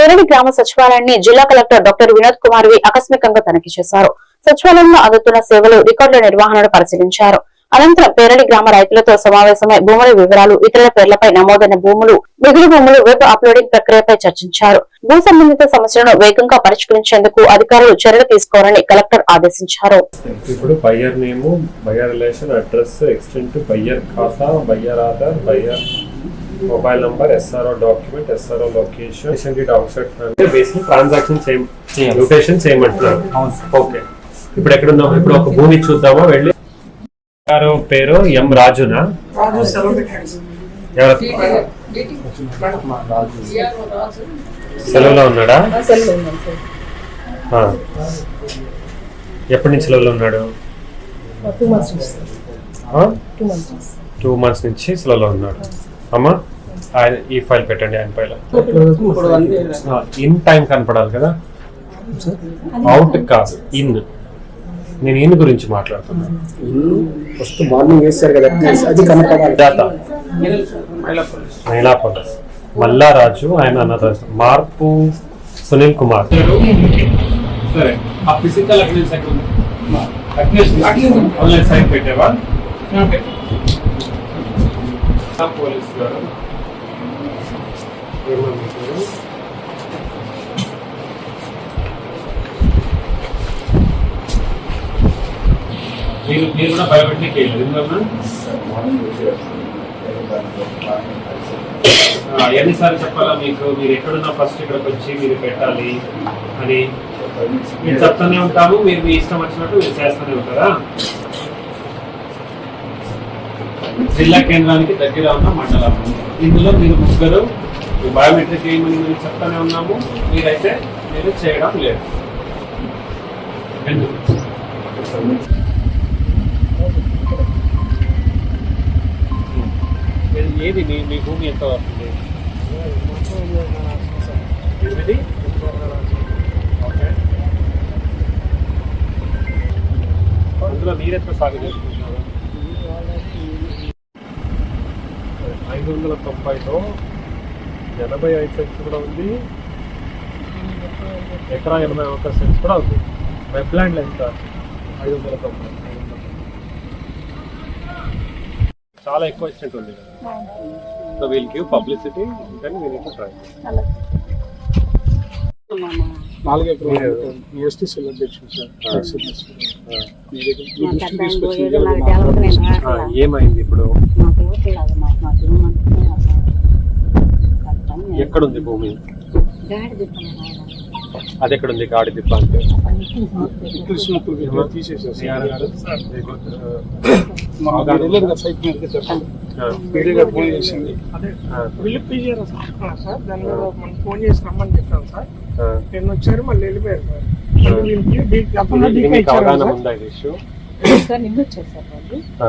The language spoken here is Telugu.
పేరడి గ్రామ సచివాలయాన్ని జిల్లా కలెక్టర్ డాక్టర్ వినోద్ కుమార్ ఆకస్మికంగా తనిఖీ చేశారు. సచివాలయంలో అందుతున్న సేవలు, రికార్డుల నిర్వహణను పరిశీలించారు. అనంతరం పేరడి గ్రామ రైతులతో సమావేశమై భూముల వివరాలు, ఇతరుల పేర్లపై నమోదైన భూములు, మిగులు భూములు వెబ్ అప్లోడింగ్ ప్రక్రియపై చర్చించారు. భూ సంబంధిత సమస్యలను వేగంగా పరిష్కరించేందుకు అధికారులు చర్యలు తీసుకోవాలని కలెక్టర్ ఆదేశించారు. ఇప్పుడు buyer name, buyer relation, address, extent, buyer ఖాతా, buyer Aadhaar, buyer mobile number, SRO document, SRO location, outside basic transaction location చేయమంటున్నారు. ఓకే, ఇప్పుడు ఎక్కడ ఉన్నాం? ఇప్పుడు ఒక భూమి చూద్దామా వెళ్ళి. గారు పేరు ఎం రాజునా? సెలవులో ఉన్నాడా? ఎప్పటి నుంచి సెలవులో ఉన్నాడు? 2 months నుంచి సెలవులో ఉన్నాడు. అమ్మా ఆయన ఈ ఫైల్ పెట్టండి. ఆయన ఫైల్ ఇన్ టైం కనపడాలి కదా, అవుట్ కాదు ఇన్. నేను ఇన్ గురించి మాట్లాడుతున్నాను. ఫస్ట్ మార్నింగ్ వేస్తారు కదా, అది కనపడాలి. మహిళా పోలీస్ మల్లారాజు, ఆయన అన్నదాసు మార్పు సునీల్ కుమార్. సరే, ఆ ఫిజికల్ ఆన్లైన్ సైట్ పెట్టేవా? పోలీస్ గారు మీరు కూడా బయోమెట్రిక్ వేయలేదు ఎందుకన్నా? ఎన్నిసార్లు చెప్పాలా మీకు? మీరు ఎక్కడున్నా ఫస్ట్ ఇక్కడికి వచ్చి మీరు పెట్టాలి అని మీరు చెప్తూనే ఉంటాము. మీరు మీ ఇష్టం వచ్చినట్టు మీరు చేస్తూనే ఉంటారా? జిల్లా కేంద్రానికి దగ్గర ఉన్న మండలం, ఇందులో మీరు ముగ్గురు బయోమెట్రిక్ వేయమని మీరు చెప్తానే ఉన్నాము. మీరైతే మీరు చేయడం లేదు. ఎందుకు? ఏది మీ భూమి ఎంత వస్తుంది? 8. ఓకే, అందులో మీరెంత సాగు చేసుకుంటున్నారు? 590లో 85 సెంట్స్ కూడా ఉంది. ఎకరా 81 సెంట్స్ కూడా ఉంది. వెబ్ ల్యాండ్ ఎంత? 590. చాలా ఎక్కువ ఎక్స్టెంట్ ఉంది కదా. So we'll give publicity, then we need to try. 4 ఎకరాలు యూఎస్టీ సెల్ అధ్యక్షుడు సార్. ఏమైంది ఇప్పుడు? ఎక్కడుంది భూమి? అది ఎక్కడుంది? గాడి దిబ్బ అంటే ఫోన్ చేసింది. ఫోన్ చేసి రమ్మని చెప్పాను సార్. నేను వచ్చారు, మళ్ళీ వెళ్ళిపోయారు సార్. అవగాహన ఉందా ఇది ఇష్యూ? నిన్న వచ్చారు సార్ వాళ్ళు.